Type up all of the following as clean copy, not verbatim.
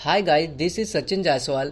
Hi guys, this is Sachin Jaiswal.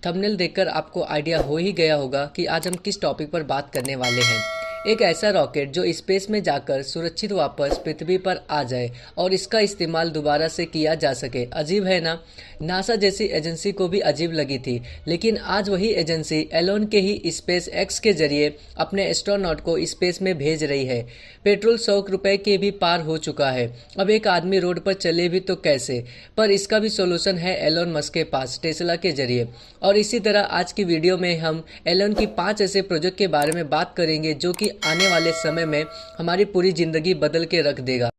Thumbnail देखकर आपको idea हो ही गया होगा कि आज हम किस टॉपिक पर बात करने वाले हैं। एक ऐसा रॉकेट जो स्पेस में जाकर सुरक्षित वापस पृथ्वी पर आ जाए और इसका इस्तेमाल दोबारा से किया जा सके। अजीब है ना। नासा जैसी एजेंसी को भी अजीब लगी थी, लेकिन आज वही एजेंसी एलोन के ही स्पेस एक्स के जरिए अपने एस्ट्रोनॉट को स्पेस में भेज रही है। पेट्रोल 100 रुपए के भी पार हो चुका है। अब एक आदमी रोड पर चले भी तो कैसे। पर इसका भी सोल्यूशन है एलोन मस्क के पास, टेस्ला के जरिए। और इसी तरह आज की वीडियो में हम एलोन की 5 ऐसे प्रोजेक्ट के बारे में बात करेंगे जो कि आने वाले समय में हमारी पूरी जिंदगी बदल के रख देगा।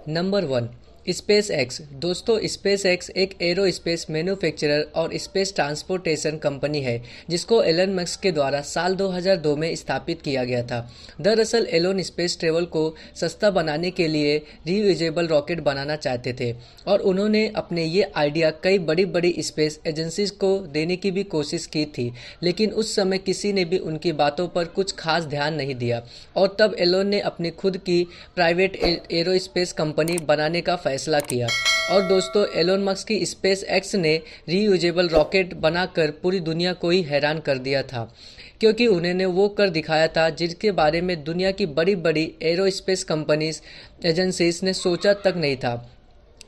Number 1, space x. दोस्तों, स्पेस एक्स एक एरोस्पेस मैन्युफैक्चरर और स्पेस ट्रांसपोर्टेशन कंपनी है जिसको एलन मस्क के द्वारा साल 2002 में स्थापित किया गया था। दरअसल एलोन स्पेस ट्रेवल को सस्ता बनाने के लिए रीयूजेबल रॉकेट बनाना चाहते थे और उन्होंने अपने ये आइडिया कई बड़ी बड़ी स्पेस एजेंसीज को देने की भी कोशिश की थी, लेकिन उस समय किसी ने भी उनकी बातों पर कुछ खास ध्यान नहीं दिया और तब एलोन ने अपनी खुद की प्राइवेट एरोस्पेस कंपनी बनाने का फैसला किया। और दोस्तों, एलोन मस्क की स्पेस एक्स ने रीयूजेबल रॉकेट बनाकर पूरी दुनिया को ही हैरान कर दिया था, क्योंकि उन्होंने वो कर दिखाया था जिसके बारे में दुनिया की बड़ी बड़ी एरोस्पेस कंपनीज एजेंसीज ने सोचा तक नहीं था।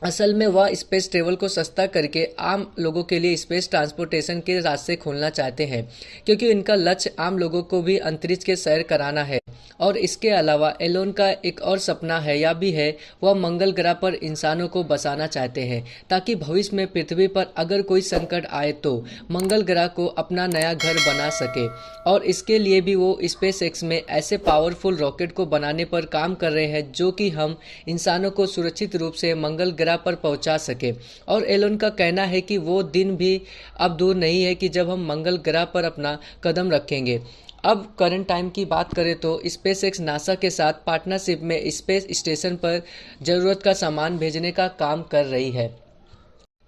असल में वह स्पेस ट्रेवल को सस्ता करके आम लोगों के लिए स्पेस ट्रांसपोर्टेशन के रास्ते खोलना चाहते हैं, क्योंकि इनका लक्ष्य आम लोगों को भी अंतरिक्ष के सैर कराना है। और इसके अलावा एलोन का एक और सपना है या भी है, वह मंगल ग्रह पर इंसानों को बसाना चाहते हैं ताकि भविष्य में पृथ्वी पर अगर कोई संकट आए तो मंगल ग्रह को अपना नया घर बना सके। और इसके लिए भी वो स्पेस एक्स में ऐसे पावरफुल रॉकेट को बनाने पर काम कर रहे हैं जो कि हम इंसानों को सुरक्षित रूप से मंगल ग्रह पर पहुंचा सके। और एलोन का कहना है कि वो दिन भी अब दूर नहीं है कि जब हम मंगल ग्रह पर अपना कदम रखेंगे। अब करंट टाइम की बात करें तो स्पेस एक्स नासा के साथ पार्टनरशिप में स्पेस स्टेशन पर ज़रूरत का सामान भेजने का काम कर रही है।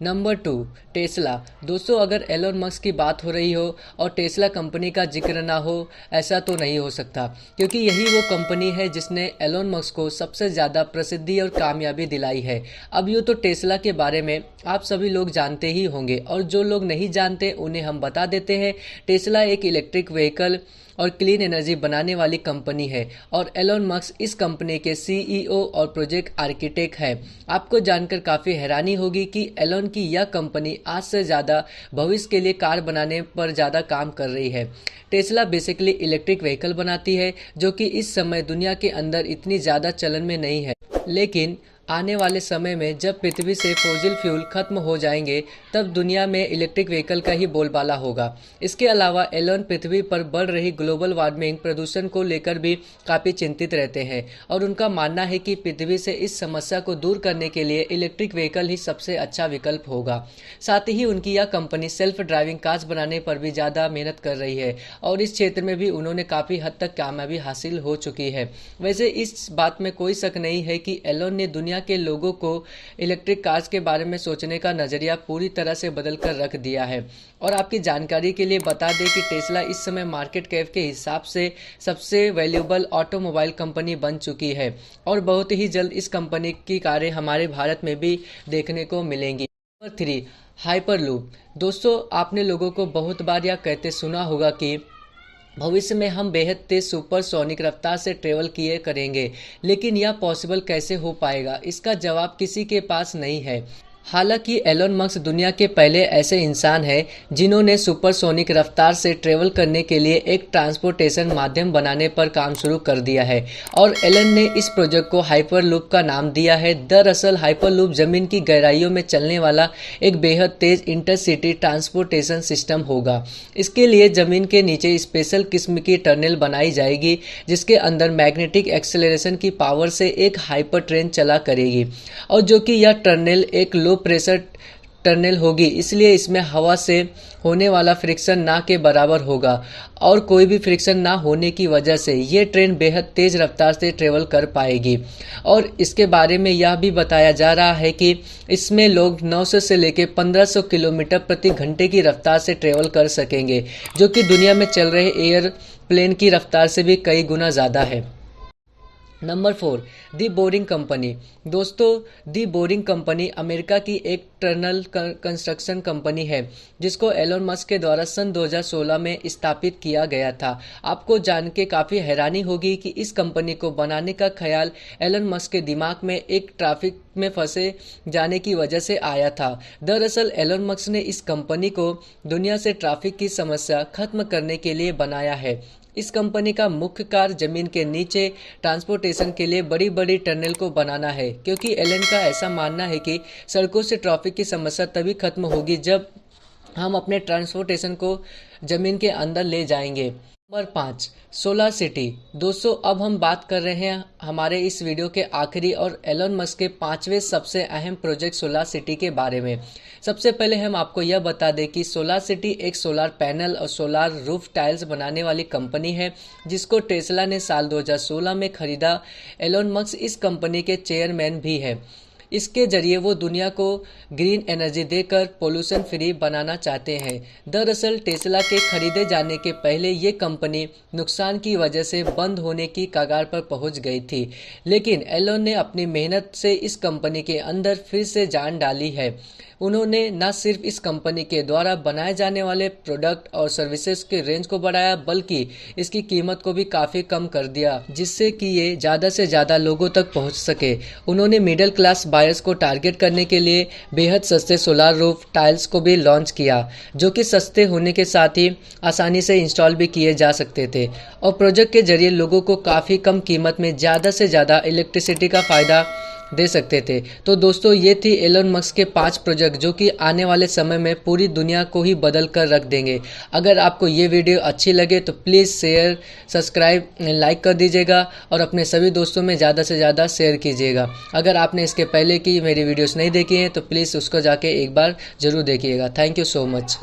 Number 2, Tesla. दोस्तों, अगर एलोन मस्क की बात हो रही हो और टेस्ला कंपनी का जिक्र ना हो, ऐसा तो नहीं हो सकता, क्योंकि यही वो कंपनी है जिसने एलोन मस्क को सबसे ज़्यादा प्रसिद्धि और कामयाबी दिलाई है। अब यूँ तो टेस्ला के बारे में आप सभी लोग जानते ही होंगे, और जो लोग नहीं जानते उन्हें हम बता देते हैं। टेस्ला एक इलेक्ट्रिक व्हीकल और क्लीन एनर्जी बनाने वाली कंपनी है और एलोन मस्क इस कंपनी के सीईओ और प्रोजेक्ट आर्किटेक्ट है। आपको जानकर काफ़ी हैरानी होगी कि एलोन की यह कंपनी आज से ज़्यादा भविष्य के लिए कार बनाने पर ज़्यादा काम कर रही है। टेस्ला बेसिकली इलेक्ट्रिक व्हीकल बनाती है जो कि इस समय दुनिया के अंदर इतनी ज़्यादा चलन में नहीं है, लेकिन आने वाले समय में जब पृथ्वी से फॉसिल फ्यूल खत्म हो जाएंगे तब दुनिया में इलेक्ट्रिक व्हीकल का ही बोलबाला होगा। इसके अलावा एलोन पृथ्वी पर बढ़ रही ग्लोबल वार्मिंग प्रदूषण को लेकर भी काफ़ी चिंतित रहते हैं और उनका मानना है कि पृथ्वी से इस समस्या को दूर करने के लिए इलेक्ट्रिक व्हीकल ही सबसे अच्छा विकल्प होगा। साथ ही उनकी यह कंपनी सेल्फ ड्राइविंग कार्स बनाने पर भी ज़्यादा मेहनत कर रही है और इस क्षेत्र में भी उन्होंने काफ़ी हद तक कामयाबी हासिल हो चुकी है। वैसे इस बात में कोई शक नहीं है कि एलोन ने दुनिया के लोगों को इलेक्ट्रिक कार्स के बारे में सोचने का नजरिया पूरी तरह से बदल कर रख दिया है। और आपकी जानकारी के लिए बता दें कि टेस्ला इस समय मार्केट कैप के हिसाब से सबसे वैल्यूएबल ऑटोमोबाइल कंपनी बन चुकी है और बहुत ही जल्द इस कंपनी की कारें हमारे भारत में भी देखने को मिलेंगी। Number 3, hyperloop. दोस्तों, आपने लोगों को बहुत बार यह कहते सुना होगा कि भविष्य में हम बेहद तेज सुपरसोनिक रफ्तार से ट्रेवल किए करेंगे, लेकिन यह पॉसिबल कैसे हो पाएगा, इसका जवाब किसी के पास नहीं है। हालांकि एलोन मस्क दुनिया के पहले ऐसे इंसान हैं जिन्होंने सुपरसोनिक रफ्तार से ट्रेवल करने के लिए एक ट्रांसपोर्टेशन माध्यम बनाने पर काम शुरू कर दिया है और एलन ने इस प्रोजेक्ट को हाइपरलूप का नाम दिया है। दरअसल हाइपरलूप जमीन की गहराइयों में चलने वाला एक बेहद तेज इंटरसिटी ट्रांसपोर्टेशन सिस्टम होगा। इसके लिए जमीन के नीचे स्पेशल किस्म की टनल बनाई जाएगी जिसके अंदर मैग्नेटिक एक्सेलरेशन की पावर से एक हाइपर ट्रेन चला करेगी और जो कि यह टनल एक लो प्रेशर टनल होगी, इसलिए इसमें हवा से होने वाला फ्रिक्शन ना के बराबर होगा और कोई भी फ्रिक्शन ना होने की वजह से ये ट्रेन बेहद तेज़ रफ्तार से ट्रेवल कर पाएगी। और इसके बारे में यह भी बताया जा रहा है कि इसमें लोग 900 से लेकर 1500 किलोमीटर प्रति घंटे की रफ्तार से ट्रेवल कर सकेंगे, जो कि दुनिया में चल रहे एयरप्लेन की रफ्तार से भी कई गुना ज़्यादा है। नंबर 4, दी बोरिंग कंपनी। दोस्तों, दी बोरिंग कंपनी अमेरिका की एक टनल कंस्ट्रक्शन कंपनी है जिसको एलोन मस्क के द्वारा सन 2016 में स्थापित किया गया था। आपको जान के काफ़ी हैरानी होगी कि इस कंपनी को बनाने का ख्याल एलोन मस्क के दिमाग में एक ट्रैफिक में फंसे जाने की वजह से आया था। दरअसल एलोन मस्क ने इस कंपनी को दुनिया से ट्रैफिक की समस्या खत्म करने के लिए बनाया है। इस कंपनी का मुख्य कार्य जमीन के नीचे ट्रांसपोर्टेशन के लिए बड़ी बड़ी टनल को बनाना है, क्योंकि एलन का ऐसा मानना है कि सड़कों से ट्रैफिक की समस्या तभी खत्म होगी जब हम अपने ट्रांसपोर्टेशन को जमीन के अंदर ले जाएंगे। Number 5, solar city. दोस्तों, अब हम बात कर रहे हैं हमारे इस वीडियो के आखिरी और एलोन मस्क के 5वें सबसे अहम प्रोजेक्ट सोलर सिटी के बारे में। सबसे पहले हम आपको यह बता दें कि सोलर सिटी एक सोलर पैनल और सोलर रूफ टाइल्स बनाने वाली कंपनी है जिसको टेस्ला ने साल 2016 में खरीदा। एलोन मस्क इस कंपनी के चेयरमैन भी है। इसके जरिए वो दुनिया को ग्रीन एनर्जी देकर पोल्यूशन फ्री बनाना चाहते हैं। दरअसल टेस्ला के खरीदे जाने के पहले ये कंपनी नुकसान की वजह से बंद होने की कगार पर पहुंच गई थी, लेकिन एलोन ने अपनी मेहनत से इस कंपनी के अंदर फिर से जान डाली है। उन्होंने न सिर्फ इस कंपनी के द्वारा बनाए जाने वाले प्रोडक्ट और सर्विसेज के रेंज को बढ़ाया, बल्कि इसकी कीमत को भी काफ़ी कम कर दिया जिससे कि ये ज़्यादा से ज़्यादा लोगों तक पहुंच सके। उन्होंने मिडिल क्लास बायर्स को टारगेट करने के लिए बेहद सस्ते सोलर रूफ टाइल्स को भी लॉन्च किया, जो कि सस्ते होने के साथ ही आसानी से इंस्टॉल भी किए जा सकते थे और प्रोजेक्ट के जरिए लोगों को काफ़ी कम कीमत में ज़्यादा से ज़्यादा इलेक्ट्रिसिटी का फ़ायदा दे सकते थे। तो दोस्तों, ये थी एलोन मस्क के 5 प्रोजेक्ट जो कि आने वाले समय में पूरी दुनिया को ही बदल कर रख देंगे। अगर आपको ये वीडियो अच्छी लगे तो प्लीज़ शेयर, सब्सक्राइब, लाइक कर दीजिएगा और अपने सभी दोस्तों में ज़्यादा से ज़्यादा शेयर कीजिएगा। अगर आपने इसके पहले की मेरी वीडियोस नहीं देखी हैं तो प्लीज़ उसको जाके एक बार ज़रूर देखिएगा। Thank you so much.